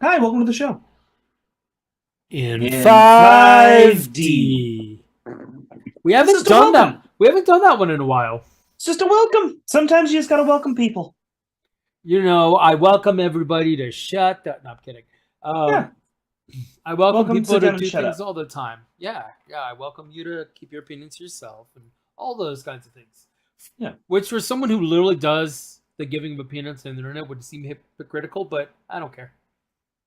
Hi, welcome to the show. In In 5D. 5D. We It's haven't just a done that. welcome. We haven't done that one in a while. It's just a welcome. Sometimes you just gotta welcome people. I welcome everybody to shut up. No, I'm kidding. Yeah. Um, I welcome Welcome, people sit to down and do shut things up. all the time. Yeah. I welcome you to keep your opinions to yourself and all those kinds of things. Yeah. Which, for someone who literally does the giving of opinions on the internet, would seem hypocritical, but I don't care.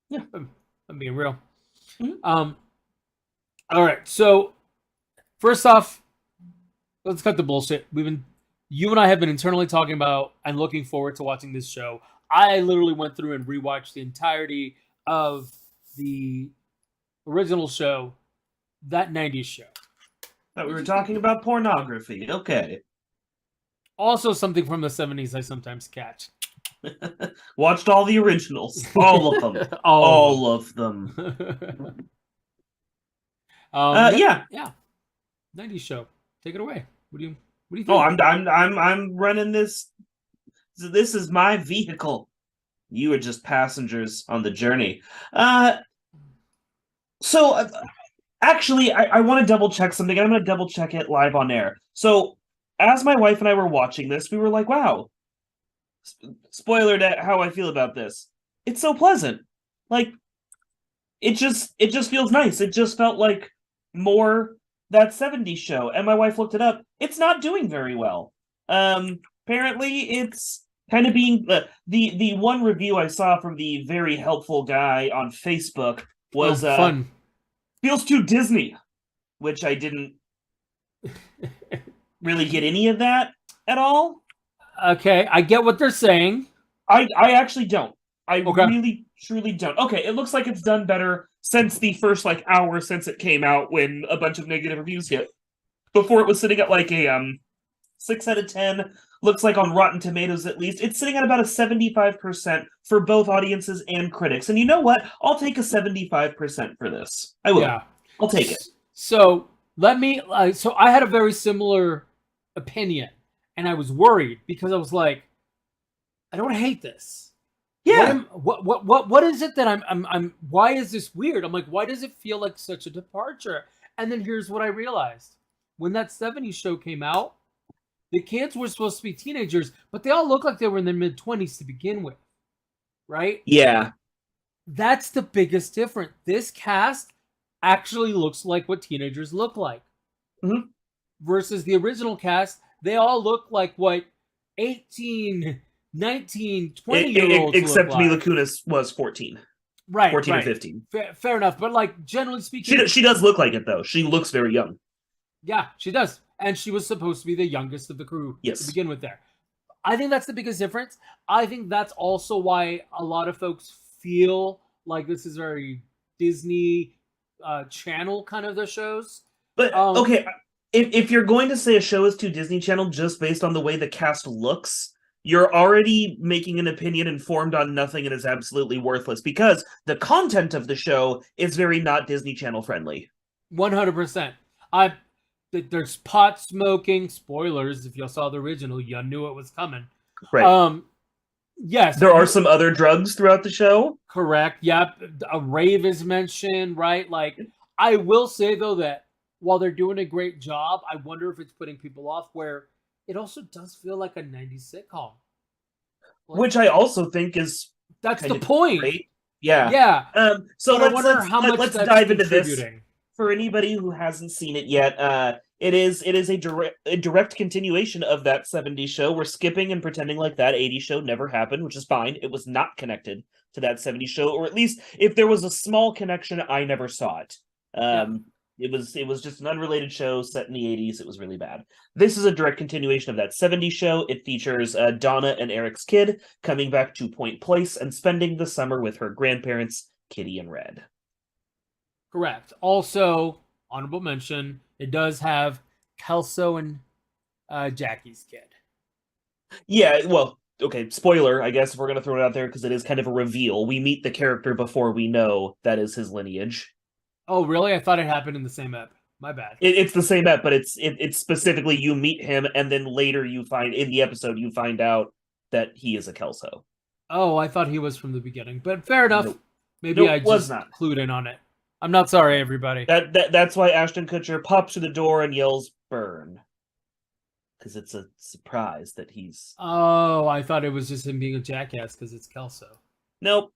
Yeah. I'm being real. Mhm. Um, all right. So, first off, let's cut the bullshit. You and I have been internally talking about and looking forward to watching this show. I literally went through and rewatched the entirety of the original show, that '90s show. Thought we What were did you think talking of it? about pornography. Okay. Also, something from the '70s I sometimes catch. Watched all the originals. All of them. All All of them. of them. Yeah, Yeah. yeah, '90s show. Take it away. What do you Oh, think? I'm running this. This is my vehicle. You are just passengers on the journey. Uh, so actually, I want to double check something. I'm going to double check it live on air. So, as my wife and I were watching this, we were like, wow, spoiler to how I feel about this. It's so pleasant. Like, it just feels nice. It just felt like more that '70s show. And my wife looked it up. It's not doing very well. Apparently it's kind of being the one review I saw from the very helpful guy on Facebook Oh, was fun. feels too Disney, which I didn't really get any of that at all. Okay, I get what they're saying. I actually don't. I Okay. really truly don't. Okay, it looks like it's done better since the first like hour since it came out when a bunch of negative reviews hit. Before it was sitting at like a 6 out of 10. Looks like on Rotten Tomatoes at least. It's sitting at about a 75% for both audiences and critics. And you know what? I'll take a 75% for this. I will. Yeah. I'll take it. So let me. So I had a very similar opinion, and I was worried because I was like, I don't hate this. What Yeah. am what is it that I'm why is this weird? I'm like, why does it feel like such a departure? And then here's what I realized. When that '70s show came out, the kids were supposed to be teenagers, but they all looked like they were in their mid-20s to begin with, right? Yeah. That's the biggest difference. This cast actually looks like what teenagers look like Mhm. versus the original cast. They all look like what 18, 19, 20 year olds look Except Mila like. Kunis was 14. Right, 14 or right. 15. Fair enough. But like generally speaking, She does look like it though. She looks very young. yeah, she does. And she was supposed to be the youngest of the crew to Yes. begin with there. I think that's the biggest difference. I think that's also why a lot of folks feel like this is very Disney Channel kind of the shows. But Um, okay, if you're going to say a show is too Disney Channel just based on the way the cast looks, you're already making an opinion informed on nothing and is absolutely worthless because the content of the show is very not Disney Channel friendly. 100%. I there's pot smoking. Spoilers. If y'all saw the original, you knew it was coming. Right. Um, yes, There are some other drugs throughout the show. correct. Yep, a rave is mentioned. Right. Like I will say though that while they're doing a great job, I wonder if it's putting people off. Where it also does feel like a '90s sitcom. Like Which I also think is that's kind the of point. great. Yeah. Yeah, So but I wonder how much let's that's dive into this. contributing. For anybody who hasn't seen it yet, it is a direct continuation of that '70s show. We're skipping and pretending like that '80s show never happened, which is fine. It was not connected to that '70s show, or at least if there was a small connection, I never saw it. Yeah, It was just an unrelated show set in the '80s. It was really bad. This is a direct continuation of that '70s show. It features Donna and Eric's kid coming back to Point Place and spending the summer with her grandparents, Kitty and Red. correct. Also, honorable mention, it does have Kelso and Jackie's kid. Yeah, well, okay, spoiler, I guess if we're gonna throw it out there because it is kind of a reveal. We meet the character before we know that is his lineage. Oh, really? I thought it happened in the same ep. My bad. It's the same ep, but it's specifically you meet him, and then later you find in the episode you find out that he is a Kelso. Oh, I thought he was from the beginning, but fair enough. Nope. Maybe I Nope, was just not. clued in on it. I'm not sorry, everybody. That's why Ashton Kutcher pops through the door and yells "burn" because it's a surprise that he's. Oh, I thought it was just him being a jackass because it's Kelso. Nope,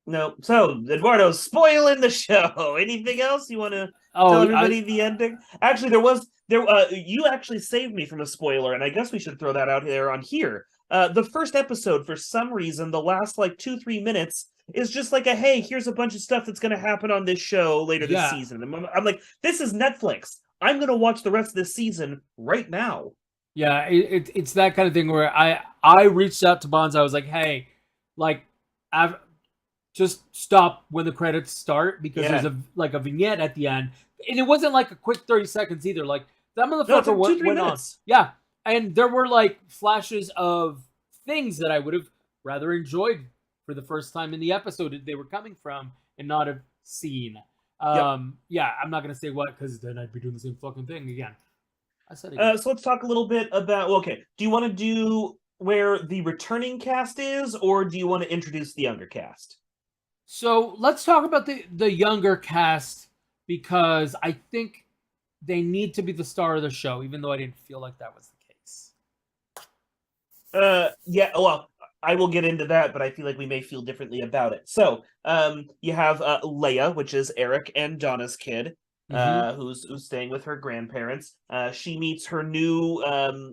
nope. So Eduardo's spoiling the show. Anything else you want to tell Oh, everybody the ending? Actually, there was there. You actually saved me from a spoiler, and I guess we should throw that out there on here. The first episode, for some reason, the last like 2-3 minutes is just like a hey, here's a bunch of stuff that's going to happen on this show later this yeah, season. I'm like, this is Netflix. I'm going to watch the rest of this season right now. yeah. It's that kind of thing where I reached out to Bonds. I was like, hey, like, I've just stop when the credits start because Yeah. there's a vignette at the end, and it wasn't like a quick 30 seconds either. Like that No, it's motherfucker like 2-3 went on. minutes. Yeah, and there were like flashes of things that I would have rather enjoyed for the first time in the episode that they were coming from and not have seen. Yep. Yeah, I'm not gonna say what because then I'd be doing the same fucking thing again. I said again. So let's talk a little bit about. Well, okay, do you want to do where the returning cast is, or do you want to introduce the younger cast? So let's talk about the younger cast because I think they need to be the star of the show, even though I didn't feel like that was the case. Yeah. Well, I will get into that, but I feel like we may feel differently about it. So, you have Leia, which is Eric and Donna's kid, Mm-hmm. who's staying with her grandparents. She meets her new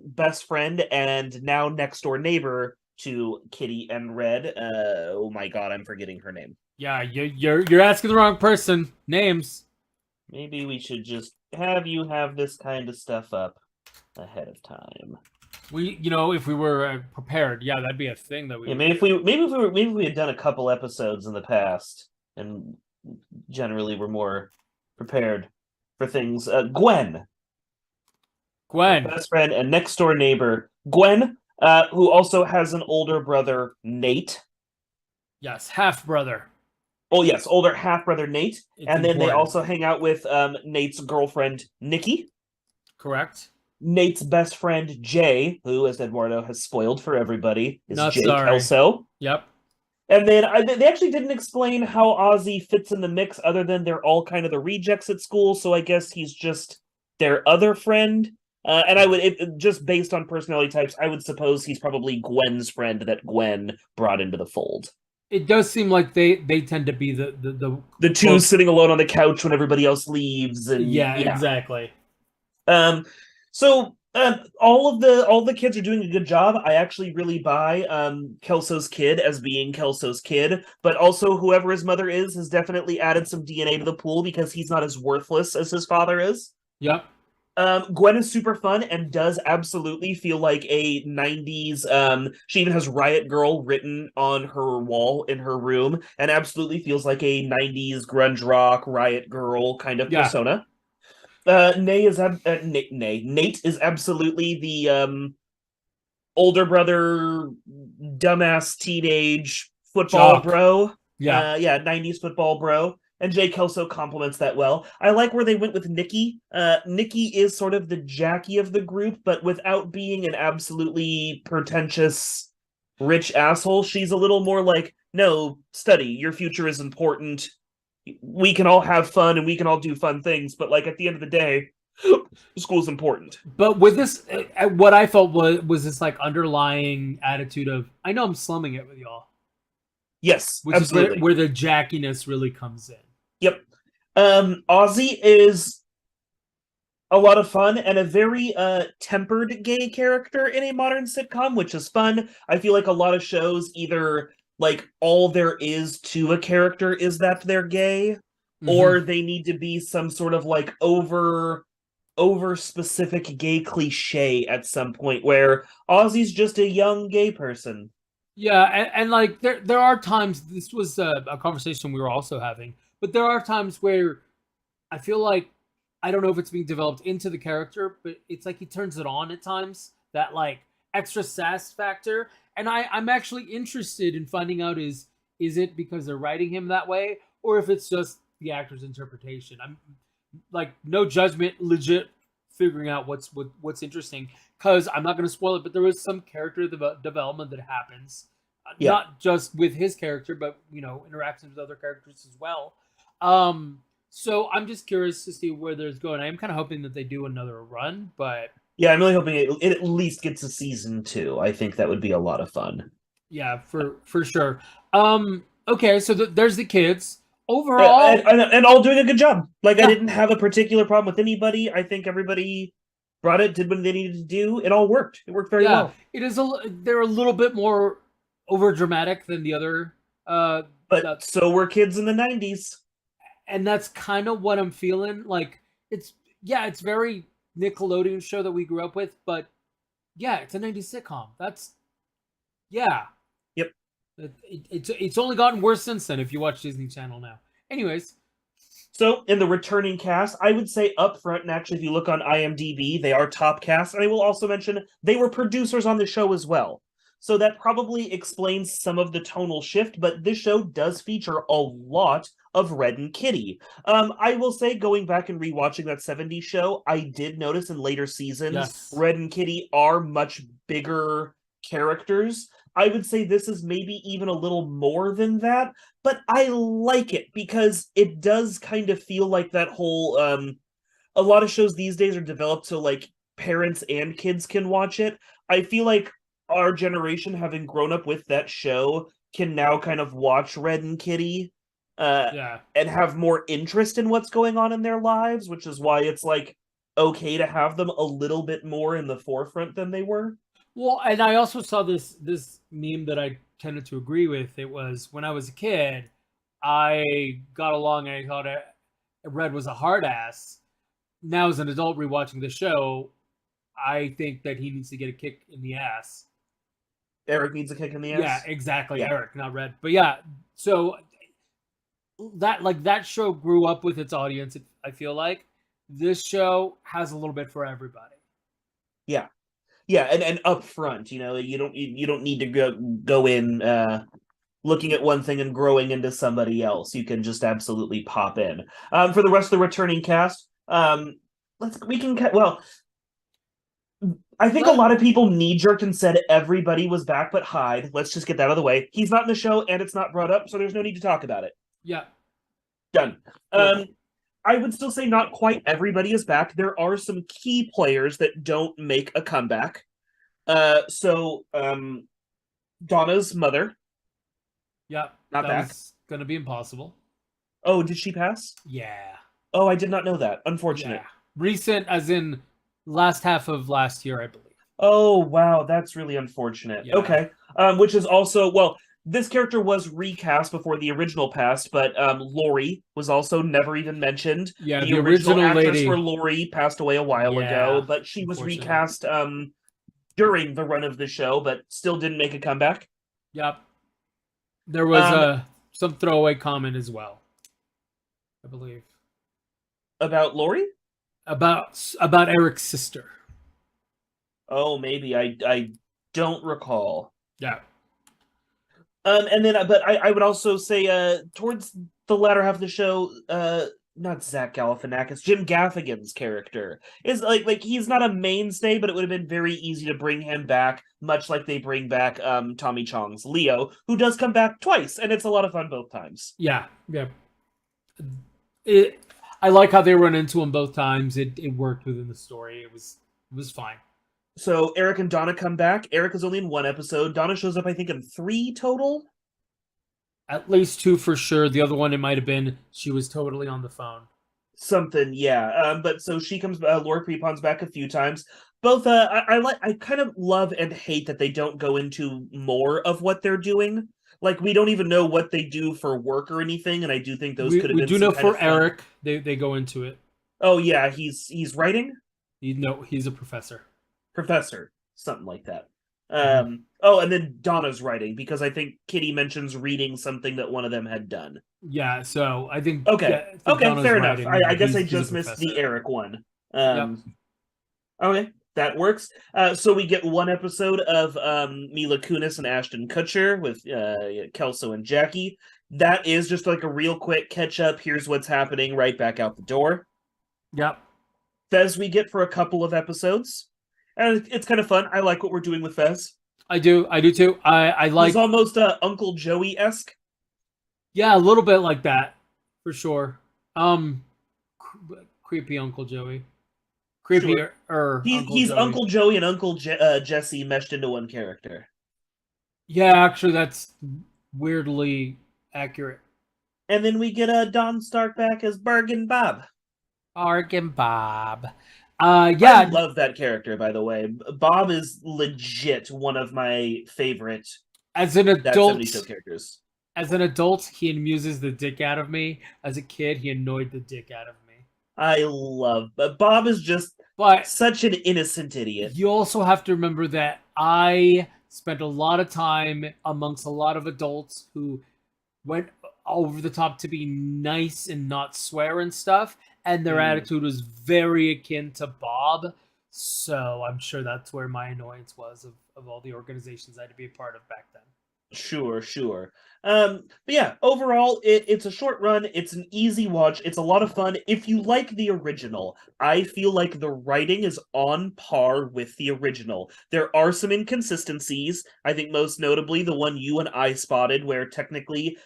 best friend and now next door neighbor to Kitty and Red. Oh my God, I'm forgetting her name. Yeah, you're asking the wrong person. Names. Maybe we should just have you have this kind of stuff up ahead of time. If we were prepared, yeah, that'd be a thing that we. Yeah, maybe if we had done a couple episodes in the past and generally were more prepared for things. Gwen, Gwen. best friend and next door neighbor, Gwen, who also has an older brother, Nate. Yes, half brother. Oh yes, older half brother Nate, It's and then they important. also hang out with Nate's girlfriend Nikki. Correct. Nate's best friend Jay, who, as Eduardo has spoiled for everybody, is Not Jay sorry. Kelso. Yep. And then they actually didn't explain how Ozzy fits in the mix, other than they're all kind of the rejects at school. So I guess he's just their other friend. And I would, just based on personality types, I would suppose he's probably Gwen's friend that Gwen brought into the fold. It does seem like they tend to be The two well, sitting alone on the couch when everybody else leaves, and yeah, exactly. So all the kids are doing a good job. I actually really buy Kelso's kid as being Kelso's kid, but also whoever his mother is has definitely added some DNA to the pool because he's not as worthless as his father is. Yep. Gwen is super fun and does absolutely feel like a 90s. She even has Riot Girl written on her wall in her room and absolutely feels like a 90s grunge rock Riot Girl kind of persona. Nate is absolutely the older brother, dumbass teenage football Jock. bro. Yeah. Yeah, 90s football bro. And Jay Kelso complements that well. I like where they went with Nikki. Nikki is sort of the Jackie of the group, but without being an absolutely pretentious rich asshole. She's a little more like, no, study. Your future is important. We can all have fun and we can all do fun things, but like at the end of the day, school's important. But with this, what I felt was this like underlying attitude of I know I'm slumming it with y'all. Yes, Which absolutely. is where the jackiness really comes in. Yep. Ozzy is a lot of fun and a very tempered gay character in a modern sitcom, which is fun. I feel like a lot of shows either like all there is to a character is that they're gay, or they need to be some sort of like over specific gay cliche at some point where Ozzy's just a young gay person. Yeah, and like there are times this was a conversation we were also having, but there are times where I feel like I don't know if it's being developed into the character, but it's like he turns it on at times, that like extra sass factor. And I'm actually interested in finding out is it because they're writing him that way, or if it's just the actor's interpretation. I'm like no judgment, legit figuring out what's interesting because I'm not going to spoil it, but there was some character development that happens Yeah. not just with his character, but interactions with other characters as well. So I'm just curious to see where there's going. I am kind of hoping that they do another run, but Yeah, I'm really hoping it at least gets a season 2. I think that would be a lot of fun. yeah, for sure. Okay, so there's the kids. And, Overall, and, and all doing a good job. Like, I yeah, didn't have a particular problem with anybody. I think everybody brought it, did what they needed to do. It all worked. It worked very yeah, well. it is they're a little bit more over dramatic than the other But the so were kids in the 90s. and that's kind of what I'm feeling. Like it's it's very Nickelodeon show that we grew up with, but yeah, it's a '90s sitcom. That's yeah. Yep. It's only gotten worse since then. If you watch Disney Channel now, anyways, So, in the returning cast, I would say up front, and actually, if you look on IMDb, they are top cast. And I will also mention they were producers on the show as well. So, that probably explains some of the tonal shift, but this show does feature a lot of Red and Kitty. I will say, going back and rewatching that '70s show, I did notice in later seasons, yes, Red and Kitty are much bigger characters. I would say this is maybe even a little more than that, but I like it because it does kind of feel like that whole a lot of shows these days are developed so like parents and kids can watch it. I feel like our generation, having grown up with that show, can now kind of watch Red and Kitty uh yeah. and have more interest in what's going on in their lives, which is why it's like okay to have them a little bit more in the forefront than they were. Well, and I also saw this meme that I tended to agree with. It was when I was a kid, I got along and I thought Red was a hard ass. Now, as an adult rewatching the show, I think that he needs to get a kick in the ass. Eric needs a kick in the Yeah, ass. exactly, Yeah. Eric, not Red. But yeah, so that show grew up with its audience. I feel like this show has a little bit for everybody. Yeah. Yeah, and up front, you don't need to go in looking at one thing and growing into somebody else. You can just absolutely pop in. For the rest of the returning cast, well, I think a Let lot of people knee jerked and said everybody was back but Hyde. Let's just get that out of the way. He's not in the show and it's not brought up, so there's no need to talk about it. yeah, Done. cool. I would still say not quite everybody is back. There are some key players that don't make a comeback. So Donna's mother, Yeah, not that back. was gonna be impossible. Oh, did she pass? Yeah. Oh, I did not know that. Unfortunate. Yeah. Recent as in last half of last year, I believe. Oh, wow, that's really unfortunate. Yeah. Okay. Which is also, well, this character was recast before the original passed, but Lori was also never even mentioned. Yeah, The the original original actress lady. for Lori passed away a while ago, Yeah. but she was Unfortunately. recast during the run of the show, but still didn't make a comeback. Yep. There was Um, some throwaway comment as well, I believe. about Lori? About Eric's sister. Oh, maybe I don't recall. Yeah. And then, but I would also say, towards the latter half of the show, not Zach Galifianakis, Jim Gaffigan's character is like he's not a mainstay, but it would have been very easy to bring him back, much like they bring back Tommy Chong's Leo, who does come back twice, and it's a lot of fun both times. Yeah. Yeah. I like how they run into him both times. It worked within the story. It was fine. So Eric and Donna come back. Eric is only in one episode. Donna shows up, I think, in 3 total. At least 2 for sure. The other one, it might have been she was totally on the phone. Something, yeah. But so she comes. Laura Prepon's back a few times. Both. I kind of love and hate that they don't go into more of what they're doing. Like we don't even know what they do for work or anything. And I do think those could have We been. do some know kind for of fun- Eric, they go into it. Oh yeah, he's writing He's a professor. professor, something like that. Mhm. Oh, and then Donna's writing because I think Kitty mentions reading something that one of them had done. Yeah, so I think Okay, yeah, I think okay, Donna's fair enough. writing, I guess I he's a just missed the professor. Eric one. Yep. Okay, that works. So we get one episode of Mila Kunis and Ashton Kutcher with Kelso and Jackie. That is just like a real quick catch up. Here's what's happening right back out the door. Yep. Fez we get for a couple of episodes. And it's kind of fun. I like what we're doing with Fez. I do too. I He's like, almost Uncle Joey esque. yeah, a little bit like that for sure. Um, creepy Uncle Joey, Sure, creepier Uncle he's Joey. Uncle Joey and Jesse meshed into one character. Yeah, actually, that's weirdly accurate. And then we get Don Stark back as Bergen Bob. Arkin Bob. I Yeah, love that character, by the way. Bob is legit one of my favorite as an That 70 Show adult, characters. he amuses the dick out of me. As a kid, he annoyed the dick out of me. I love, but Bob is just But such an innocent idiot. you also have to remember that I spent a lot of time amongst a lot of adults who went over the top to be nice and not swear and stuff, and their Mm, attitude was very akin to Bob. So I'm sure that's where my annoyance was of all the organizations I had to be a part of back then. sure, sure. But yeah, overall, it's a short run. It's an easy watch. It's a lot of fun. If you like the original, I feel like the writing is on par with the original. There are some inconsistencies. I think most notably the one you and I spotted, where technically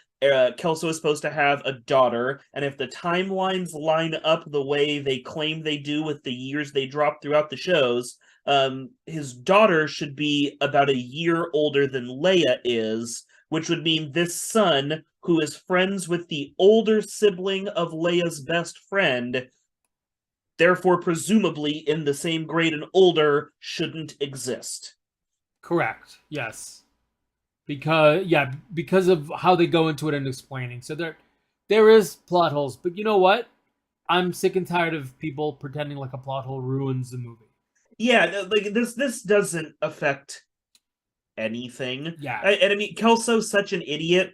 Kelso is supposed to have a daughter, and if the timelines line up the way they claim they do with the years they drop throughout the shows, his daughter should be about a year older than Leia is, which would mean this son, who is friends with the older sibling of Leia's best friend, therefore presumably in the same grade and older, shouldn't exist. Correct. Yes. Because of how they go into it and explaining. So there is plot holes, but you know what? I'm sick and tired of people pretending like a plot hole ruins the movie. Yeah, like this doesn't affect anything. Yeah. And I mean, Kelso's such an idiot.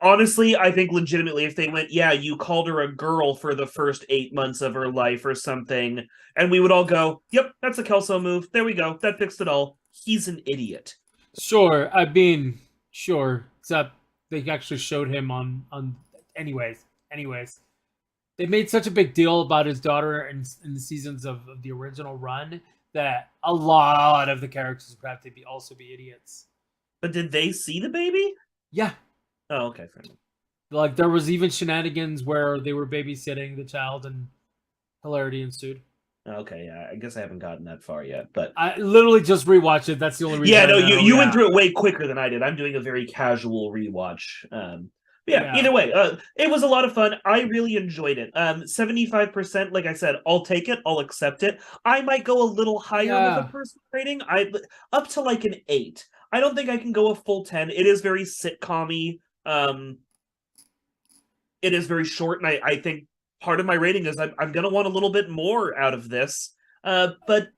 Honestly, I think legitimately, if they went, yeah, you called her a girl for the first 8 months of her life or something, and we would all go, yep, that's a Kelso move. There we go. That fixed it all. He's an idiot. Sure. I mean, sure. Except they actually showed him on. Anyways, they made such a big deal about his daughter in the seasons of the original run that a lot of the characters would have to be also be idiots. But did they see the baby? Yeah. Oh, okay, fair enough. Like there was even shenanigans where they were babysitting the child and hilarity ensued. Okay, yeah, I guess I haven't gotten that far yet, but I literally just rewatched it. That's the only reason. yeah, I no, know. you went Yeah. through it way quicker than I did. I'm doing a very casual rewatch. Yeah, Yeah. either way, it was a lot of fun. I really enjoyed it. 75%, like I said, I'll take it, I'll accept it. I might go a little higher with a Yeah. personal rating. I up to like an 8. I don't think I can go a full 10. It is very sitcom-y. It is very short, and I think part of my rating is I'm gonna want a little bit more out of this. But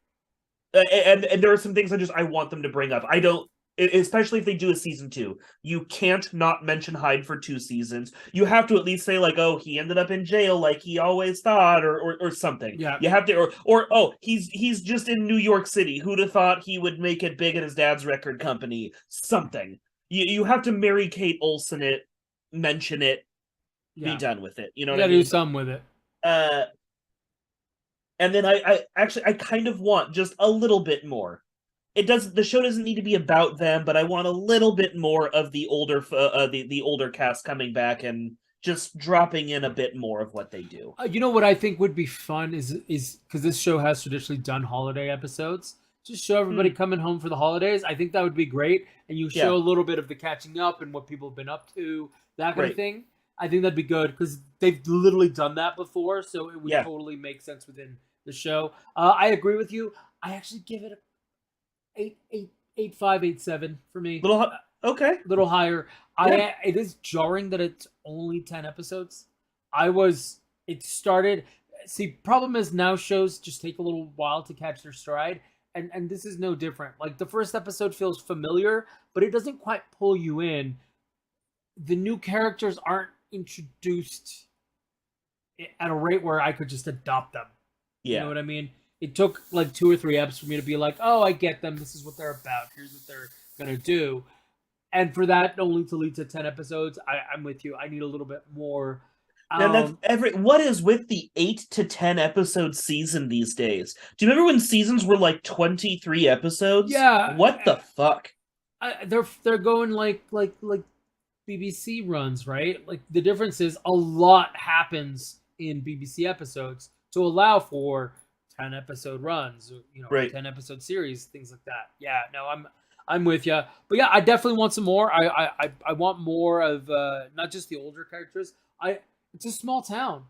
and there are some things I want them to bring up. I don't, especially if they do a season 2. You can't not mention Hyde for 2 seasons. You have to at least say like, oh, he ended up in jail like he always thought, or something. Yeah. You have to, or oh, he's just in New York City. Who'd have thought he would make it big at his dad's record company? Something. You have to Mary Kate Olsen it, mention it, be Yeah. done with it. You know You what I gotta do mean? something with it. Uh, and then I actually I kind of want just a little bit more. The show doesn't need to be about them, but I want a little bit more of the older the older cast coming back and just dropping in a bit more of what they do. You know what I think would be fun is because this show has traditionally done holiday episodes. Just show everybody Hmm. coming home for the holidays. I think that would be great, and you Yeah, show a little bit of the catching up and what people have been up to, that kind of right. thing. I think that'd be good because they've literally done that before, so it would Yeah, totally make sense within the show. I agree with you. I actually give it a 8.5, 8.7 for me. okay. Little higher. Yeah, It is jarring that it's only 10 episodes. I was it started see problem is now shows just take a little while to catch their stride, and this is no different. Like the first episode feels familiar, but it doesn't quite pull you in. The new characters aren't introduced at a rate where I could just adopt them. You know yeah. what I mean? It took like 2 or 3 eps for me to be like, oh, I get them. This is what they're about. Here's what they're gonna do. And for that only to lead to 10 episodes, I'm with you. I need a little bit more. And that's Um, what is with the 8 to 10 episode season these days? Do you remember when seasons were like 23 episodes? yeah, What the fuck? they're going like BBC runs, right? Like the difference is a lot happens in BBC episodes to allow for 10 episode runs, or Right. 10 episode series, things like that. Yeah, no, I'm with you, but yeah, I definitely want some more. I want more of not just the older characters. It's a small town.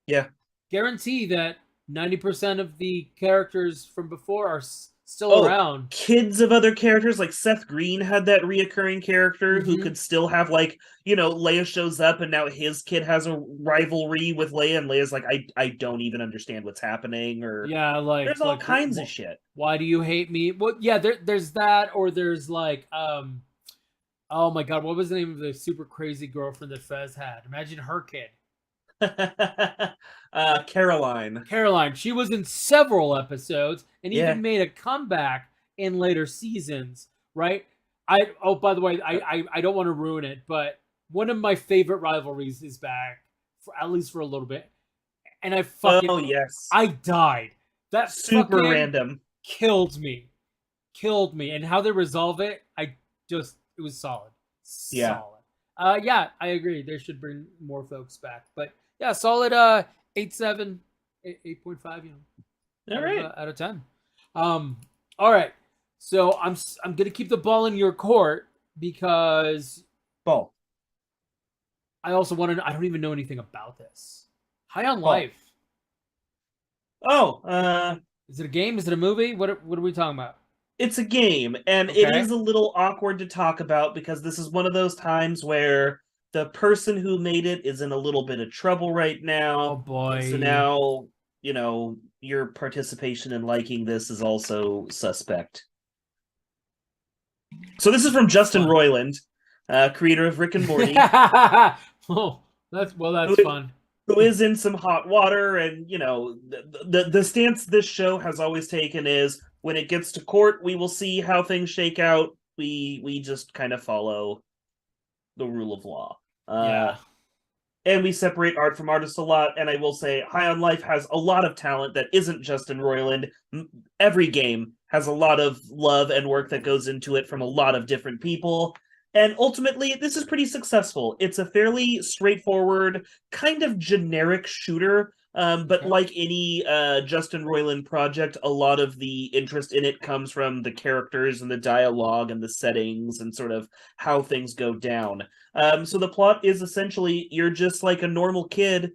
Yeah. Guarantee that 90% of the characters from before are still Oh, around. kids of other characters like Seth Green had that reoccurring character who Mm-hmm. could still have like, Leia shows up and now his kid has a rivalry with Leia and Leia's like, I don't even understand what's happening, or Yeah, there's all kinds of shit. why do you hate me? Well, yeah, there's that, or there's like, oh my god, what was the name of the super crazy girlfriend that Fez had? Imagine her kid, Caroline. Caroline. She was in several episodes and Yeah. even made a comeback in later seasons, right? Oh, by the way, I don't want to ruin it, but one of my favorite rivalries is back, for at least for a little bit, and Oh yes. I died. That Super fucking random. killed me. Killed me. And how they resolve it, it was solid. Yeah. Solid. Yeah, I agree. They should bring more folks back. But yeah, solid 8.7, 8.5, All right. out of 10. All right. So I'm gonna keep the ball in your court because Ball. I also want to. I don't even know anything about this. High on Ball. Life. Oh, Is it a game? Is it a movie? What are we talking about? it's a game, and it Okay. is a little awkward to talk about because this is one of those times where the person who made it is in a little bit of trouble right Oh now. And so boy. now, your participation in liking this is also suspect. So this is from Justin Fun. Roiland, creator of Rick and Morty, Oh, that's who, fun. who is in some hot water. And the stance this show has always taken is when it gets to court, we will see how things shake out. We just kind of follow the rule of law. Yeah. And we separate art from artists a lot. And I will say, High on Life has a lot of talent that isn't Justin Roiland. Every game has a lot of love and work that goes into it from a lot of different people. And ultimately, this is pretty successful. It's a fairly straightforward, kind of generic shooter. But Okay. like any Justin Roiland project, a lot of the interest in it comes from the characters and the dialogue and the settings and sort of how things go down. So the plot is essentially you're just like a normal kid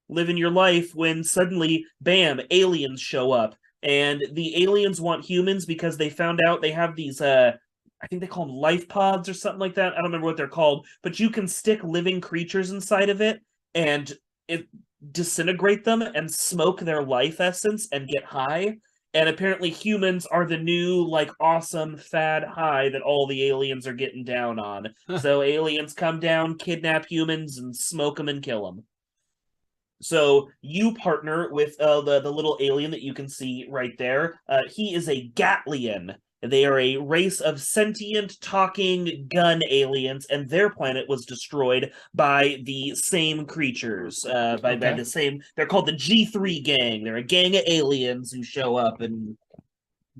living your life when suddenly, bam, aliens show up. And the aliens want humans because they found out they have these I think they call them life pods or something like that. I don't remember what they're called, but you can stick living creatures inside of it and it disintegrate them and smoke their life essence and get high. And apparently humans are the new like awesome fad high that all the aliens are getting down on. So aliens come down, kidnap humans and smoke them and kill them. So you partner with the little alien that you can see right there. He is a Gatlian. They are a race of sentient, talking gun aliens, and their planet was destroyed by the same creatures. By Okay. the same, they're called the G3 gang. They're a gang of aliens who show up and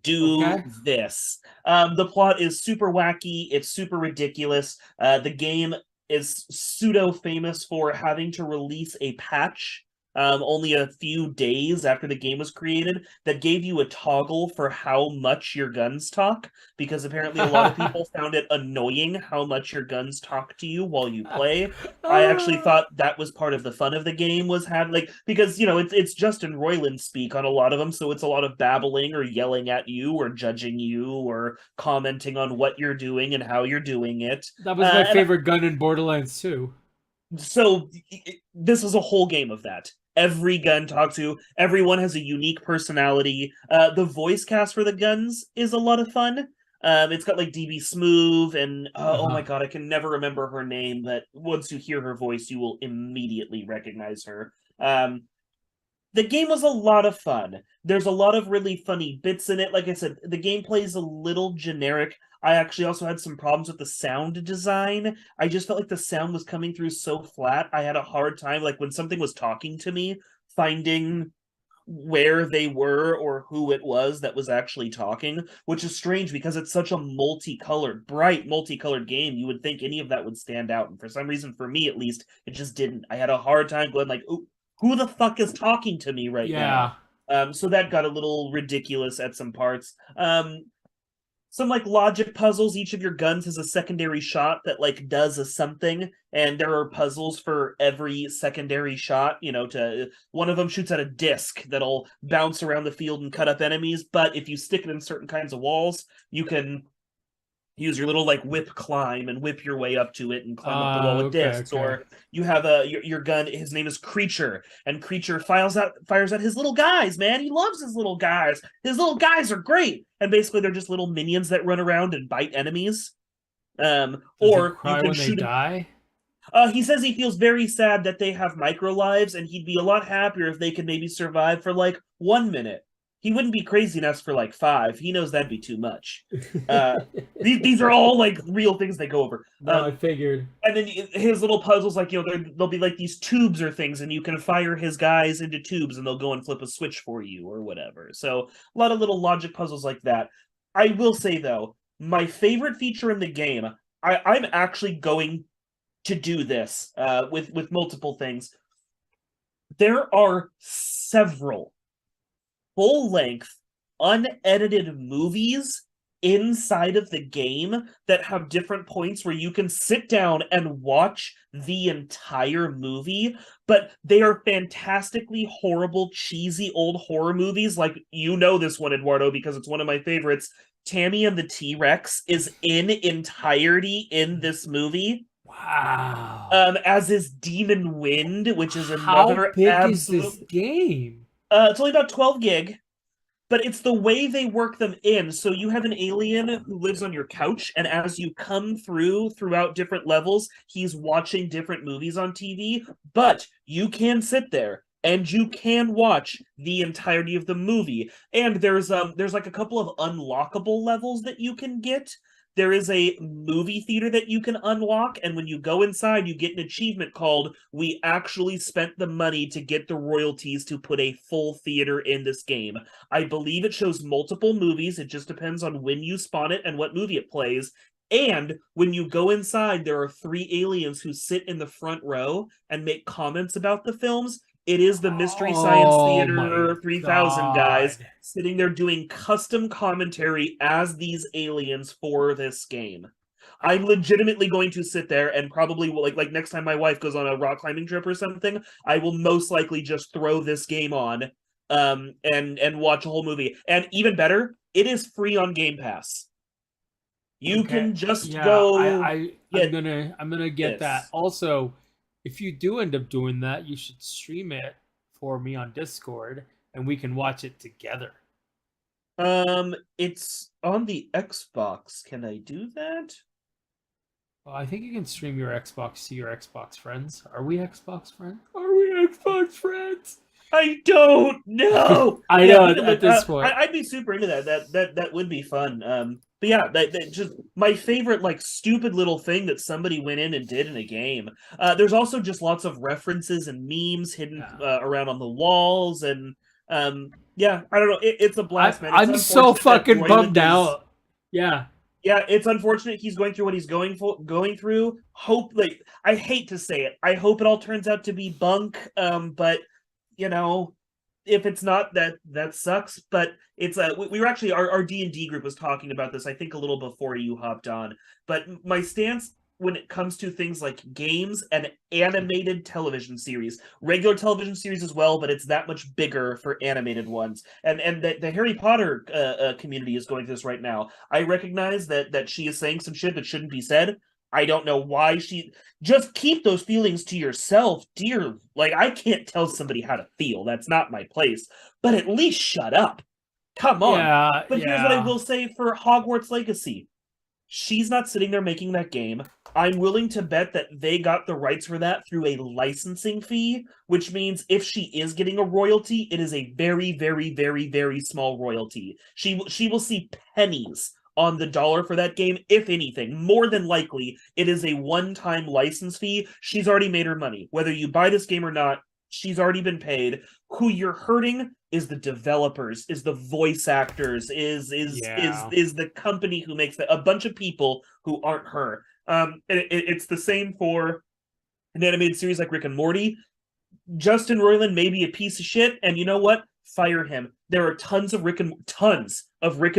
do Okay. this. The plot is super wacky. It's super ridiculous. The game is pseudo famous for having to release a patch only a few days after the game was created that gave you a toggle for how much your guns talk, because apparently a lot of people found it annoying how much your guns talk to you while you play. I actually thought that was part of the fun of the game, was having like, because it's Justin Roiland speak on a lot of them, so it's a lot of babbling or yelling at you or judging you or commenting on what you're doing and how you're doing it. That was my And favorite gun in Borderlands 2. so this is a whole game of that. Every gun talks to everyone, has a unique personality. The voice cast for the guns is a lot of fun. It's got like DB Smooth and oh my Uh-huh. god, I can never remember her name, but once you hear her voice, you will immediately recognize her. The game was a lot of fun. There's a lot of really funny bits in it. Like I said, the gameplay is a little generic. I actually also had some problems with the sound design. I just felt like the sound was coming through so flat. I had a hard time, like when something was talking to me, finding where they were or who it was that was actually talking, which is strange because it's such a multicolored, bright, multicolored game. You would think any of that would stand out. And for some reason, for me at least, it just didn't. I had a hard time going like, "Ooh, who the fuck is talking to me right Yeah. now?" So that got a little ridiculous at some parts. Some like logic puzzles. Each of your guns has a secondary shot that like does a something, and there are puzzles for every secondary shot. To one of them shoots at a disc that'll bounce around the field and cut up enemies. But if you stick it in certain kinds of walls, you can use your little like whip climb and whip your way up to it and climb up the wall with Okay, discs. okay. Or you have your gun, his name is Creature, and Creature fires at his little guys. Man, he loves his little guys. His little guys are great, and basically they're just little minions that run around and bite enemies. Does he Or you cry can when they shoot him. die? He says he feels very sad that they have micro lives, and he'd be a lot happier if they could maybe survive for like 1 minute. He wouldn't be crazy enough for like 5. He knows that'd be too much. Uh, these are all like real things they go over. No, I figured. And then his little puzzles, like there'll be like these tubes or things, and you can fire his guys into tubes, and they'll go and flip a switch for you or whatever. So a lot of little logic puzzles like that. I will say though, my favorite feature in the game, I'm actually going to do this with multiple things. There are several full-length, unedited movies inside of the game that have different points where you can sit down and watch the entire movie, but they are fantastically horrible, cheesy old horror movies. Like, this one, Eduardo, because it's one of my favorites. Tammy and the T-Rex is in entirety in this movie. Wow. As is Demon Wind, which is How another big is absolute. this game? It's only about 12 gig, but it's the way they work them in. So you have an alien who lives on your couch, and as you come throughout different levels, he's watching different movies on TV, but you can sit there and you can watch the entirety of the movie. And there's like a couple of unlockable levels that you can get. There is a movie theater that you can unlock, and when you go inside, you get an achievement called "We actually spent the money to get the royalties to put a full theater in this game." I believe it shows multiple movies. It just depends on when you spawn it and what movie it plays. And when you go inside, there are 3 aliens who sit in the front row and make comments about the films. It is the Mystery Science Oh my Theater 3000 guys god. sitting there doing custom commentary as these aliens for this game. I'm legitimately going to sit there and probably like next time my wife goes on a rock climbing trip or something, I will most likely just throw this game on and watch a whole movie. And even better, it is free on Game Pass. You Okay. can just Yeah, go get I'm gonna get that. this. Also, if you do end up doing that, you should stream it for me on Discord and we can watch it together. It's on the Xbox. Can I do that? Well, I think you can stream your Xbox to your Xbox friends. Are we Xbox friends? Are we Xbox friends? I don't know. I know at this point. I'd be super into that. That would be fun. But yeah, that just my favorite like stupid little thing that somebody went in and did in a game. There's also just lots of references and memes hidden around on the walls, and yeah, I don't know. It's a blast, man. It's I'm so unfortunate that fucking bummed Royland is- out. Yeah. Yeah, it's unfortunate he's going through what he's going through. Hope like I hate to say it. I hope it all turns out to be bunk. But you know, if it's not, that sucks. But it's we were actually our D&D group was talking about this, I think, a little before you hopped on. But my stance when it comes to things like games and animated television series, regular television series as well, but it's that much bigger for animated ones. And the Harry Potter community is going through this right now. I recognize that she is saying some shit that shouldn't be said. I don't know why she just keep those feelings to yourself, dear. Like, I can't tell somebody how to feel. That's not my place. But at least shut up. Come on. Yeah. But here's what I will say for Hogwarts Legacy. She's not sitting there making that game. I'm willing to bet that they got the rights for that through a licensing fee, which means if she is getting a royalty, it is a very, very, very, very small royalty. She will see pennies on the dollar for that game. If anything, more than likely, it is a one-time license fee. She's already made her money. Whether you buy this game or not, she's already been paid. Who you're hurting is the developers, is the voice actors, is the company who makes that. A bunch of people who aren't her. It's the same for an animated series like Rick and Morty. Justin Roiland may be a piece of shit, and you know what? Fire him. There are tons of Rick and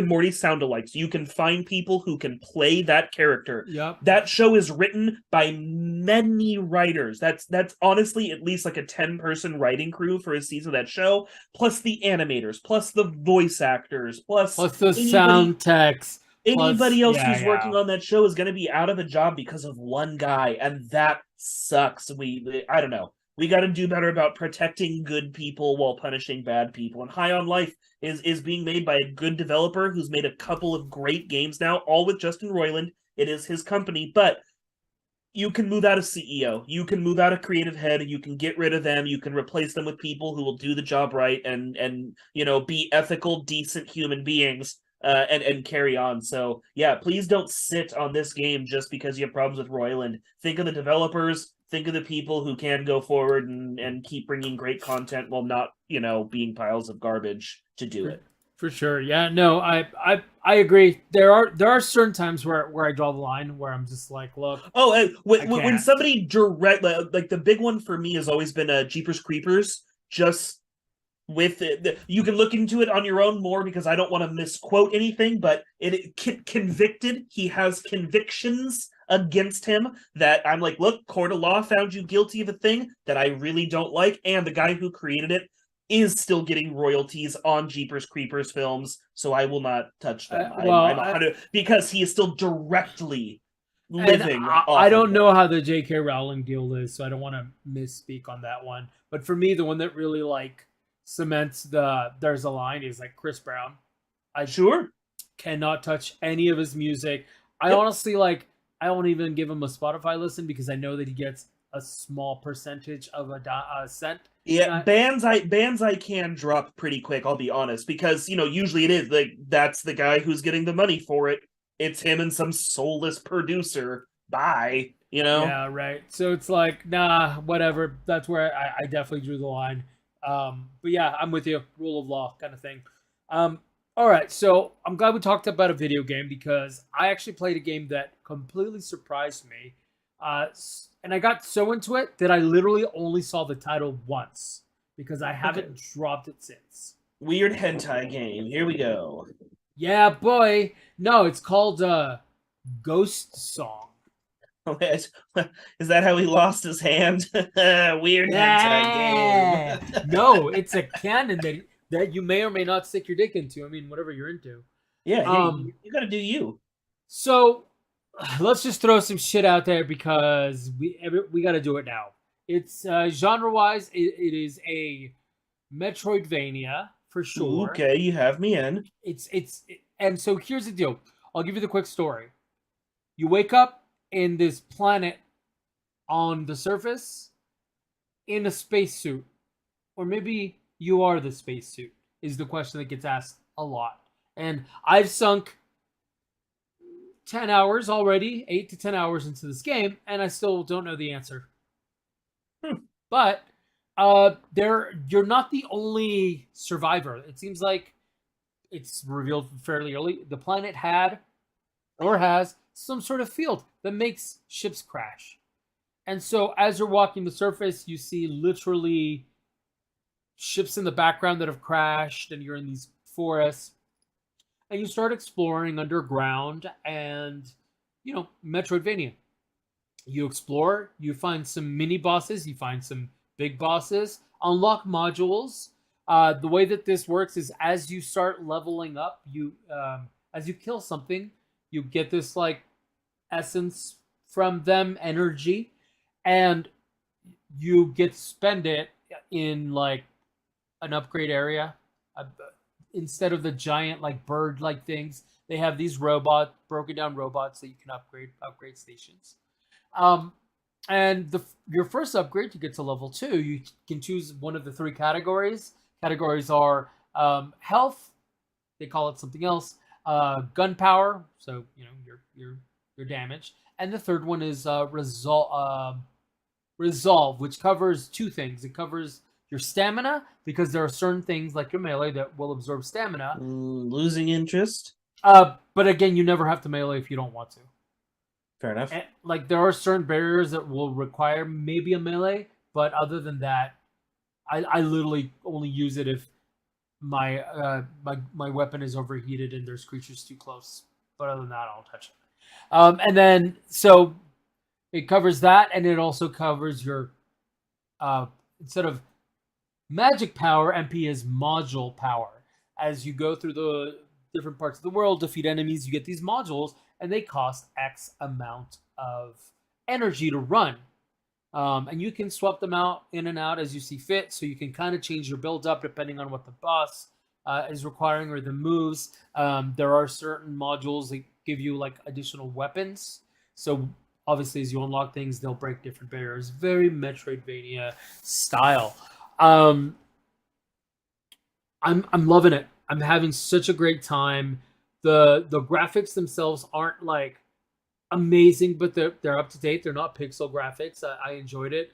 Morty sound-alikes. You can find people who can play that character. Yep. That show is written by many writers. That's honestly at least like a 10-person writing crew for a season of that show, plus the animators, plus the voice actors, plus the sound techs. Anybody else who's working on that show is going to be out of a job because of one guy, and that sucks. I don't know. We got to do better about protecting good people while punishing bad people. And High on Life is being made by a good developer who's made a couple of great games now, all with Justin Roiland. It is his company, but you can move out a CEO. You can move out a creative head. You can get rid of them. You can replace them with people who will do the job right and be ethical, decent human beings. And carry on. So yeah, please don't sit on this game just because you have problems with Roiland. Think of the developers. Think of the people who can go forward and keep bringing great content while not being piles of garbage to do it. For sure. Yeah. No, I agree. There are certain times where I draw the line where I'm just like, look. Oh, when somebody direct like the big one for me has always been Jeepers Creepers. Just with it, you can look into it on your own more because I don't want to misquote anything, but it convicted. He has convictions against him that I'm like, look, court of law found you guilty of a thing that I really don't like, and the guy who created it is still getting royalties on Jeepers Creepers films, so I will not touch them. Because he is still directly living. I don't know how the J.K. Rowling deal is, so I don't want to misspeak on that one. But for me, the one that really cements there's a line is Chris Brown. I cannot touch any of his music. I honestly I won't even give him a Spotify listen because I know that he gets a small percentage of a cent. Yeah, bands I can drop pretty quick, I'll be honest, because usually it is that's the guy who's getting the money for it. It's him and some soulless producer. Bye. Yeah, right. So it's nah, whatever. That's where I definitely drew the line. But yeah, I'm with you. Rule of law kind of thing. All right, so I'm glad we talked about a video game because I actually played a game that completely surprised me. And I got so into it that I literally only saw the title once because I haven't dropped it since. Weird hentai game. Here we go. Yeah, boy. No, it's called Ghost Song. Is that how he lost his hand? Weird hentai game. No, it's a canon that you may or may not stick your dick into. I mean, whatever you're into. Yeah, you gotta do you. So let's just throw some shit out there because we got to do it now. It's genre-wise, it is a Metroidvania for sure. Okay, you have me in. And so here's the deal. I'll give you the quick story. You wake up in this planet on the surface in a spacesuit, or maybe you are the spacesuit. Is the question that gets asked a lot. And I've sunk 10 hours already, 8 to 10 hours into this game, and I still don't know the answer. But you're not the only survivor. It seems like it's revealed fairly early. The planet had or has some sort of field that makes ships crash. And so as you're walking the surface, you see literally ships in the background that have crashed, and you're in these forests. And you start exploring underground and, Metroidvania. You explore, you find some mini bosses, you find some big bosses, unlock modules. The way that this works is as you start leveling up, as you kill something, you get this essence from them, energy, and you get to spend it in an upgrade area. Instead of the giant bird-like things, they have these broken down robots that you can upgrade stations. And your first upgrade to get to level 2, you can choose one of the 3 categories. Categories are health, they call it something else, gunpowder, so your damage, and the third one is resolve, which covers two things. It covers your stamina because there are certain things like your melee that will absorb stamina. Losing interest. But again, you never have to melee if you don't want to. Fair enough. And, like there are certain barriers that will require maybe a melee, but other than that, I literally only use it if my weapon is overheated and there's creatures too close. But other than that, I'll touch it. And then so it covers that, and it also covers your instead of magic power, MP is module power. As you go through the different parts of the world, defeat enemies, you get these modules, and they cost X amount of energy to run. And you can swap them out in and out as you see fit, so you can kind of change your build up depending on what the boss is requiring or the moves. There are certain modules that give you like additional weapons. So obviously, as you unlock things, they'll break different barriers. Very Metroidvania style. I'm loving it. I'm having such a great time. The graphics themselves aren't like amazing, but they're up to date. They're not pixel graphics. I enjoyed it.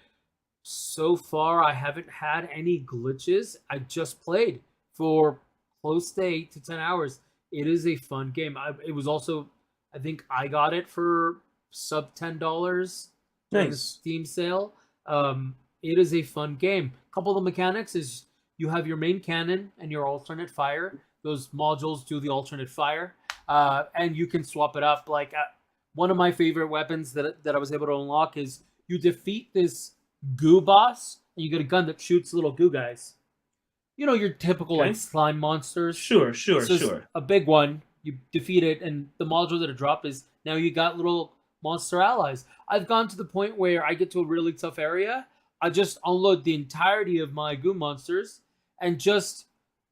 So far, I haven't had any glitches. I just played for close to 8 to 10 hours. It is a fun game. It was also, I think I got it for sub $10 in the Steam sale. It is a fun game. A couple of the mechanics is you have your main cannon and your alternate fire. Those modules do the alternate fire, and you can swap it up. Like one of my favorite weapons that I was able to unlock is you defeat this goo boss, and you get a gun that shoots little goo guys. You know, your typical like slime monsters. Sure. A big one. You defeat it, and the module that it dropped is now you got little monster allies. I've gone to the point where I get to a really tough area. I just unload the entirety of my goo monsters and just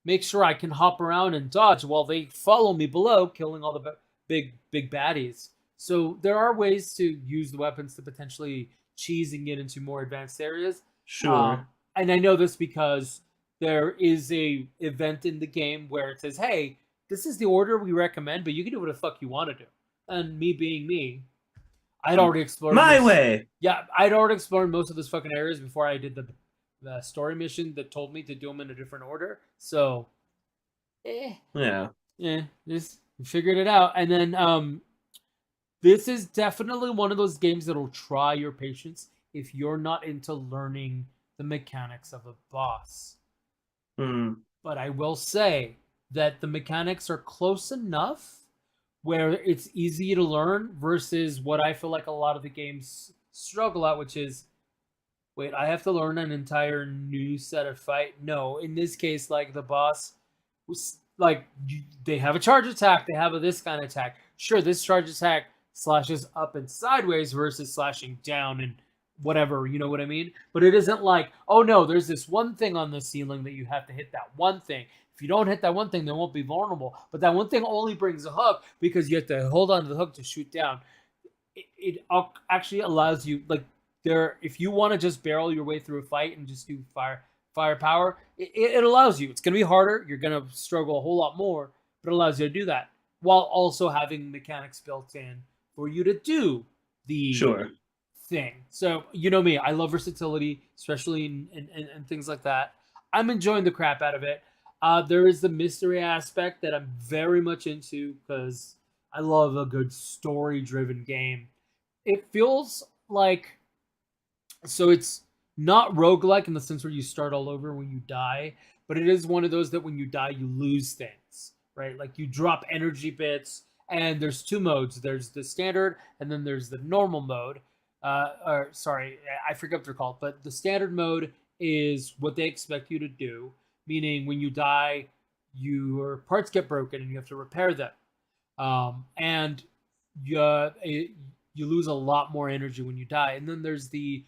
make sure I can hop around and dodge while they follow me below, killing all the big baddies. So there are ways to use the weapons to potentially cheese and get into more advanced areas. Sure. And I know this because there is a event in the game where it says, hey, this is the order we recommend, but you can do what the fuck you want to do. And me being me, I'd already explored my way. Yeah, I'd already explored most of those fucking areas before I did the story mission that told me to do them in a different order. So, just figured it out. And then this is definitely one of those games that'll try your patience if you're not into learning the mechanics of a boss. But I will say that the mechanics are close enough where it's easy to learn versus what I feel like a lot of the games struggle at, which is, wait, I have to learn an entire new set of fight. No, in this case, like the boss was like, they have a charge attack, they have this kind of attack. Sure, this charge attack slashes up and sideways versus slashing down and whatever, you know what I mean? But it isn't like, oh no, there's this one thing on the ceiling that you have to hit that one thing. If you don't hit that one thing, they won't be vulnerable. But that one thing only brings a hook because you have to hold on to the hook to shoot down. It actually allows you, like, if you want to just barrel your way through a fight and just do firepower, it allows you. It's going to be harder. You're going to struggle a whole lot more, but it allows you to do that while also having mechanics built in for you to do the thing. So, you know me, I love versatility, especially in things like that. I'm enjoying the crap out of it. There is the mystery aspect that I'm very much into because I love a good story-driven game. It feels like, so it's not roguelike in the sense where you start all over when you die, but it is one of those that when you die, you lose things, right? Like you drop energy bits, and there's two modes. There's the standard, and then there's the normal mode. I forget what they're called, but the standard mode is what they expect you to do, meaning when you die, your parts get broken and you have to repair them. And you lose a lot more energy when you die. And then there's the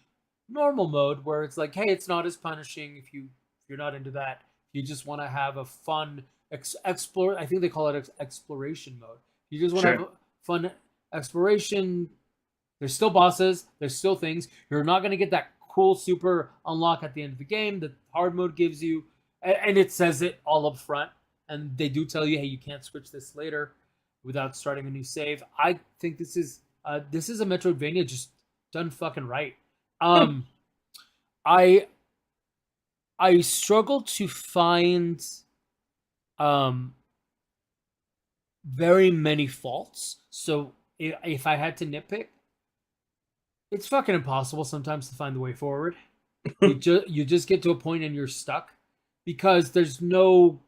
normal mode where it's like, hey, it's not as punishing if you're not into that. You just want to have a fun explore. I think they call it exploration mode. You just want to have a fun exploration. There's still bosses. There's still things. You're not going to get that cool super unlock at the end of the game that hard mode gives you. And it says it all up front. And they do tell you, hey, you can't switch this later. without starting a new save. I think this is a Metroidvania just done fucking right. Um, I struggle to find um very many faults. So if I had to nitpick, it's fucking impossible sometimes to find the way forward. You just get to a point and you're stuck because there's no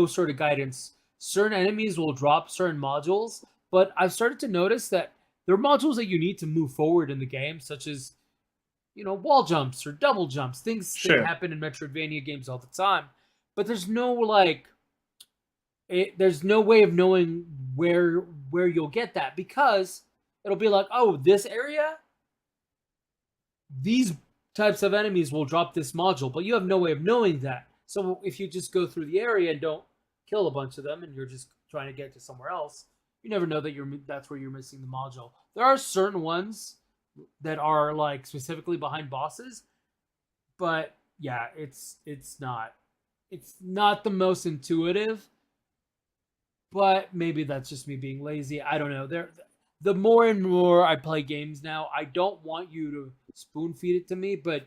sort of guidance. Certain enemies will drop certain modules, but I've started to notice that there are modules that you need to move forward in the game, such as wall jumps or double jumps, things that Sure. happen in Metroidvania games all the time. But there's no there's no way of knowing where you'll get that because it'll be like, oh, this area, these types of enemies will drop this module, but you have no way of knowing that. So if you just go through the area and don't kill a bunch of them, and you're just trying to get to somewhere else, you never know that that's where you're missing the module. There are certain ones that are like specifically behind bosses, but yeah, it's not the most intuitive. But maybe that's just me being lazy. I don't know. The more and more I play games now, I don't want you to spoon feed it to me, but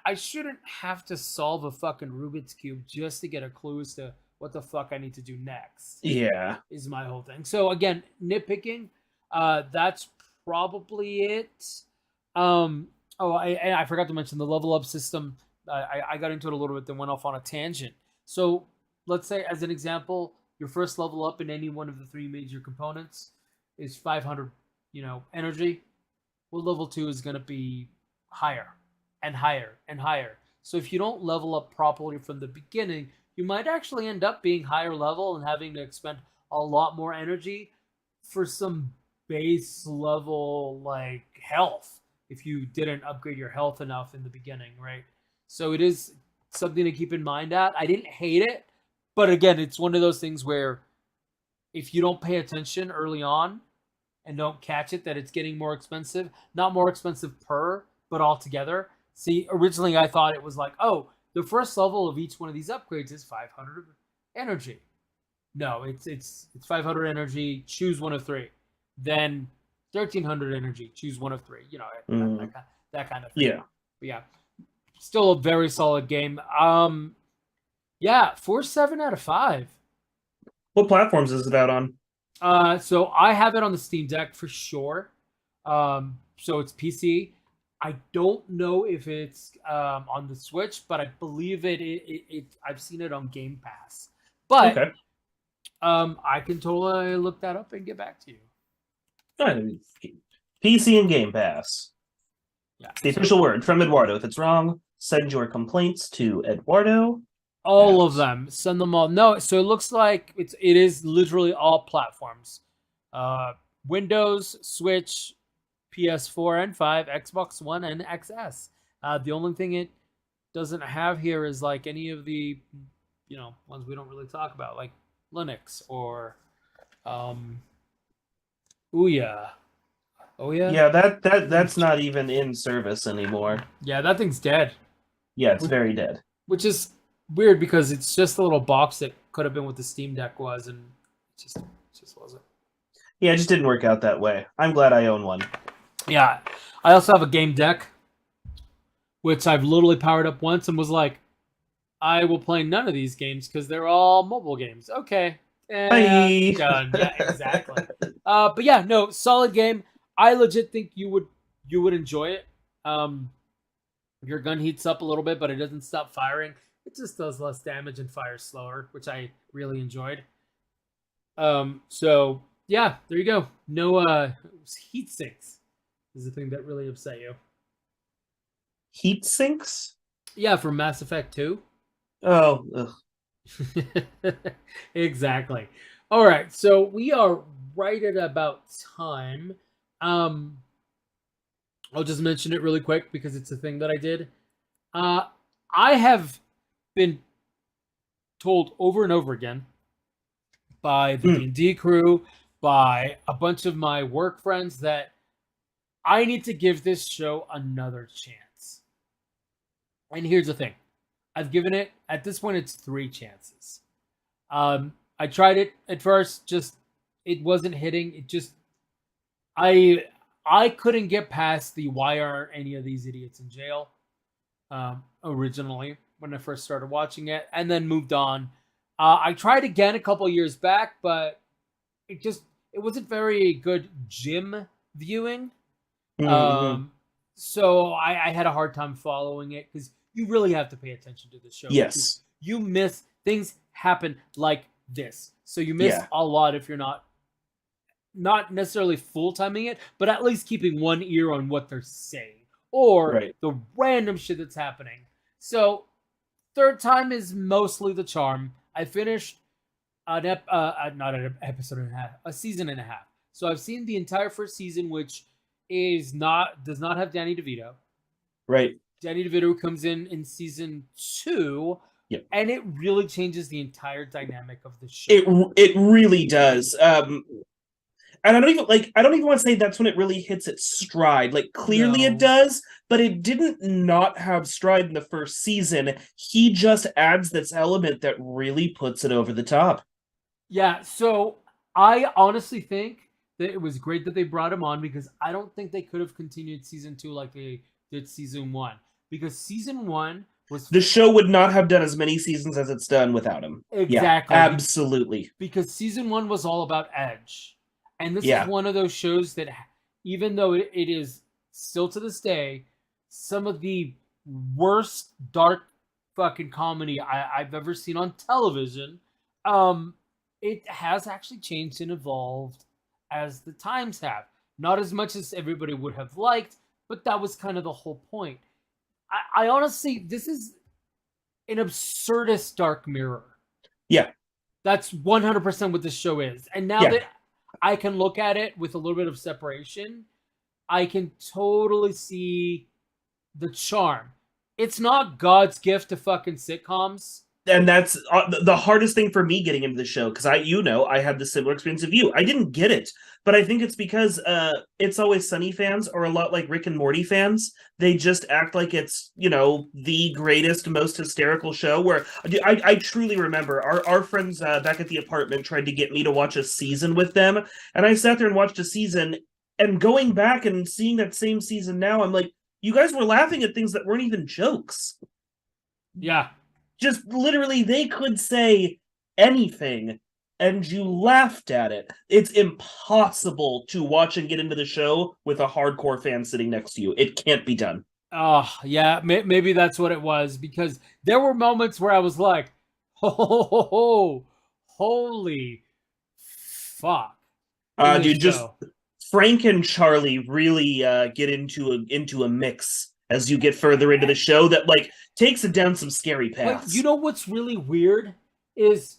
I shouldn't have to solve a fucking Rubik's Cube just to get a clue as to what the fuck I need to do next, Yeah. is my whole thing. So again, nitpicking, that's probably it. Oh, I forgot to mention the level up system. I got into it a little bit, then went off on a tangent. So let's say, as an example, your first level up in any one of the three major components is 500, energy. Well, level 2 is going to be higher and higher and higher. So if you don't level up properly from the beginning, you might actually end up being higher level and having to expend a lot more energy for some base level like health if you didn't upgrade your health enough in the beginning, right? So it is something to keep in mind. I didn't hate it, but again, it's one of those things where if you don't pay attention early on and don't catch it that it's getting more expensive, not more expensive per, but altogether. See, originally I thought it was like, oh, the first level of each one of these upgrades is 500 energy. No, it's 500 energy, choose one of three. Then 1300 energy, choose one of three. That kind of thing. Yeah. But yeah, still a very solid game. Yeah, 4.7 out of 5. What platforms is it out on? So I have it on the Steam Deck for sure. So it's PC. I don't know if it's on the Switch, but I believe I've seen it on Game Pass. But Okay. I can totally look that up and get back to you. PC and Game Pass. Yeah. The official word from Eduardo. If it's wrong, send your complaints to Eduardo. All of them. Send them all. No, so it looks like it is literally all platforms. Windows, Switch, PS4 and 5, Xbox One, and XS. The only thing it doesn't have here is like any of the, ones we don't really talk about, like Linux or Ouya. Oh yeah. Yeah, that's not even in service anymore. Yeah, that thing's dead. Yeah, it's very dead. Which is weird because it's just a little box that could have been what the Steam Deck was, and it just wasn't. Yeah, it just didn't work out that way. I'm glad I own one. Yeah, I also have a game deck, which I've literally powered up once and was like, I will play none of these games because they're all mobile games. Okay. Bye. Done. Yeah, exactly. But yeah, no, solid game. I legit think you would enjoy it. Your gun heats up a little bit, but it doesn't stop firing. It just does less damage and fires slower, which I really enjoyed. So yeah, there you go. No heat sinks is the thing that really upset you. Heat sinks? Yeah, from Mass Effect 2. Oh, ugh. Exactly. All right, so we are right at about time. I'll just mention it really quick because it's a thing that I did. I have been told over and over again by the D&D crew, by a bunch of my work friends, that I need to give this show another chance. And here's the thing. I've given it, at this point, it's 3 chances. I tried it at first, just it wasn't hitting. It just I couldn't get past the why are any of these idiots in jail originally when I first started watching it, and then moved on. I tried again a couple years back, but it wasn't very good gym viewing. Mhm. So I had a hard time following it because you really have to pay attention to the show. Yes. You miss things happen like this, so you miss Yeah. a lot if you're not necessarily full timing it, but at least keeping one ear on what they're saying or Right. the random shit that's happening. So third time is mostly the charm. I finished not an episode and a half, a season and a half. So I've seen the entire first season, which does not have Danny DeVito. Right. Danny DeVito comes in season 2, Yep. and it really changes the entire dynamic of the show. It really does. And I don't even want to say that's when it really hits its stride. Like clearly No. it does, but it didn't not have stride in the first season. He just adds this element that really puts it over the top. Yeah, so I honestly think that it was great that they brought him on because I don't think they could have continued season 2 like they did season 1. Because season 1 was The show would not have done as many seasons as it's done without him. exactly Yeah, absolutely. because season 1 was all about Edge. And this Yeah. is one of those shows that even though it is still to this day some of the worst dark fucking comedy I've ever seen on television, it has actually changed and evolved as the times have. Not as much as everybody would have liked, but that was kind of the whole point. I honestly, this is an absurdist dark mirror. Yeah. That's 100% what this show is. And now Yeah. that I can look at it with a little bit of separation, I can totally see the charm. It's not God's gift to fucking sitcoms. And that's the hardest thing for me getting into the show because I had the similar experience of you. I didn't get it, but I think it's because It's Always Sunny fans are a lot like Rick and Morty fans. They just act like it's the greatest, most hysterical show. Where I truly remember our friends back at the apartment tried to get me to watch a season with them, and I sat there and watched a season. And going back and seeing that same season now, I'm like, you guys were laughing at things that weren't even jokes. Yeah. Just literally, they could say anything and you laughed at it. It's impossible to watch and get into the show with a hardcore fan sitting next to you. It can't be done. Oh, yeah, maybe that's what it was because there were moments where I was like, "Oh, holy fuck!" Dude, just Frank and Charlie really get into a mix as you get further into the show that takes it down some scary paths. But you know what's really weird is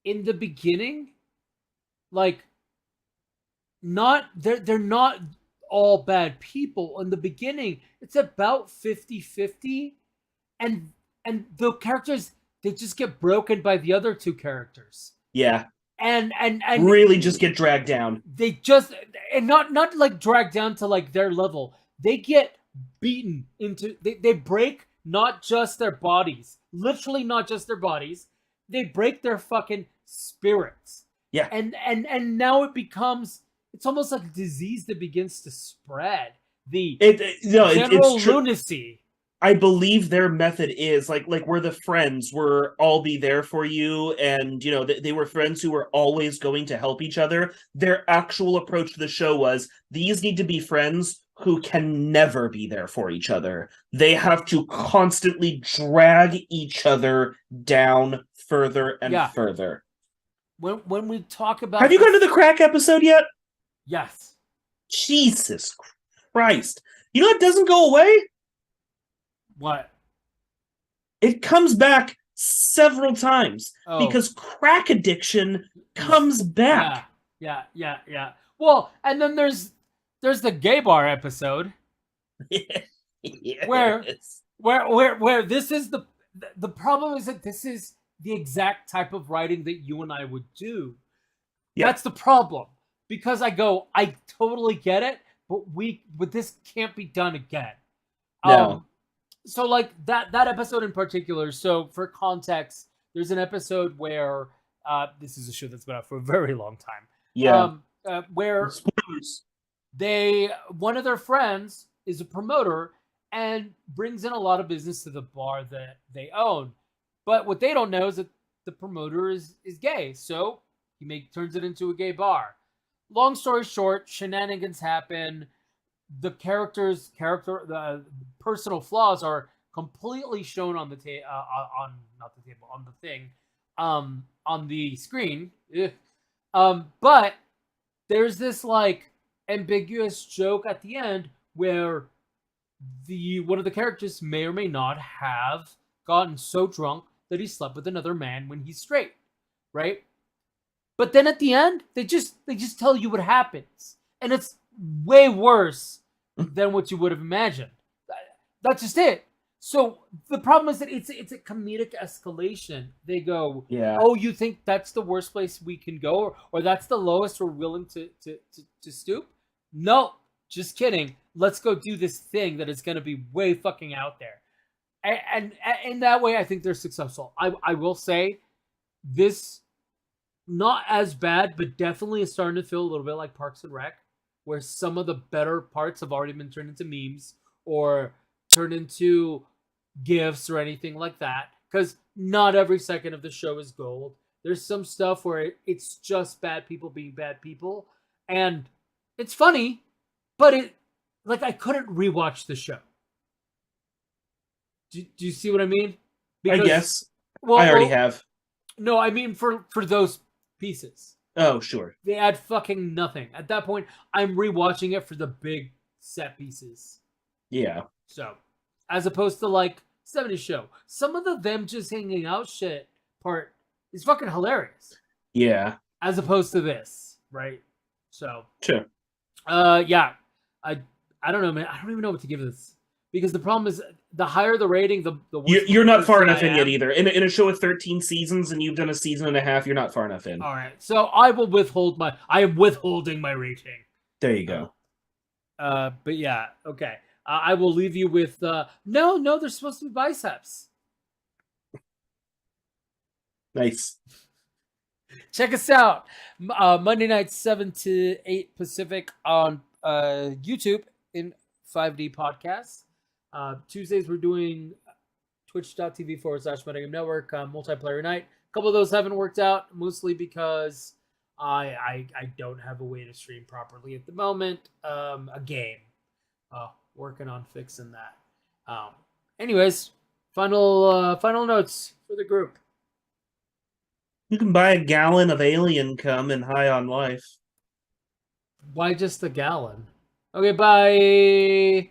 in the beginning, they're not all bad people. In the beginning, it's about 50-50, and the characters, they just get broken by the other two characters. Yeah. And really just get dragged down. They just, and not like dragged down to their level. They get beaten into, they break not just their bodies, literally not just their bodies, they break their fucking spirits. Yeah. And now it's almost like a disease that begins to spread. General lunacy. I believe their method is like we're the friends, we're all be there for you, and they were friends who were always going to help each other. Their actual approach to the show was these need to be friends who can never be there for each other. They have to constantly drag each other down further and further. When we talk about, have you gone to the crack episode yet? Yes. Jesus Christ! It doesn't go away. What? It comes back several times because crack addiction comes back. Yeah. Well, and then there's the gay bar episode yes. where this is the problem is that this is the exact type of writing that you and I would do. Yep. That's the problem because I totally get it, but this can't be done again. No. So that episode in particular, so for context, there's an episode where this is a show that's been out for a very long time. Yeah. Where Spoilers. one of their friends is a promoter and brings in a lot of business to the bar that they own. But what they don't know is that the promoter is gay, so turns it into a gay bar. Long story short, shenanigans happen. The the personal flaws are completely shown on the on not the table, on the thing, on the screen. Ugh. But there's this like ambiguous joke at the end where the one of the characters may or may not have gotten so drunk that he slept with another man when he's straight, right? But then at the end, they just tell you what happens, and it's way worse than what you would have imagined. That's just it. So the problem is that it's a comedic escalation. They go, Yeah. "Oh, you think that's the worst place we can go, or that's the lowest we're willing to stoop?" No, just kidding. Let's go do this thing that is going to be way fucking out there. And in that way, I think they're successful. I will say this not as bad, but definitely is starting to feel a little bit like Parks and Rec, where some of the better parts have already been turned into memes or turned into gifs or anything like that. Because not every second of the show is gold. There's some stuff where it's just bad people being bad people, and it's funny, but I couldn't rewatch the show. Do you see what I mean? I guess. Well, I already have. No, I mean for those pieces. Oh, sure. They add fucking nothing. At that point, I'm rewatching it for the big set pieces. Yeah. So, as opposed to like 70s show, some of the them just hanging out shit part is fucking hilarious. Yeah. As opposed to this, right? So, sure. Yeah. I don't know, man. I don't even know what to give this. Because the problem is, the higher the rating, the worse. You're not far enough in yet either. In a show with 13 seasons and you've done a season and a half, you're not far enough in. All right, so I am withholding my rating. There you go. But yeah, okay. I will leave you with no. There's supposed to be biceps. Nice. Check us out Monday nights 7 to 8 Pacific on YouTube in 5D podcasts. Tuesdays we're doing twitch.tv/Metagame Network multiplayer night. A couple of those haven't worked out, mostly because I don't have a way to stream properly at the moment. A game. Working on fixing that. Anyways, final notes for the group. You can buy a gallon of Alien Cum and High on Life. Why just a gallon? Okay, bye.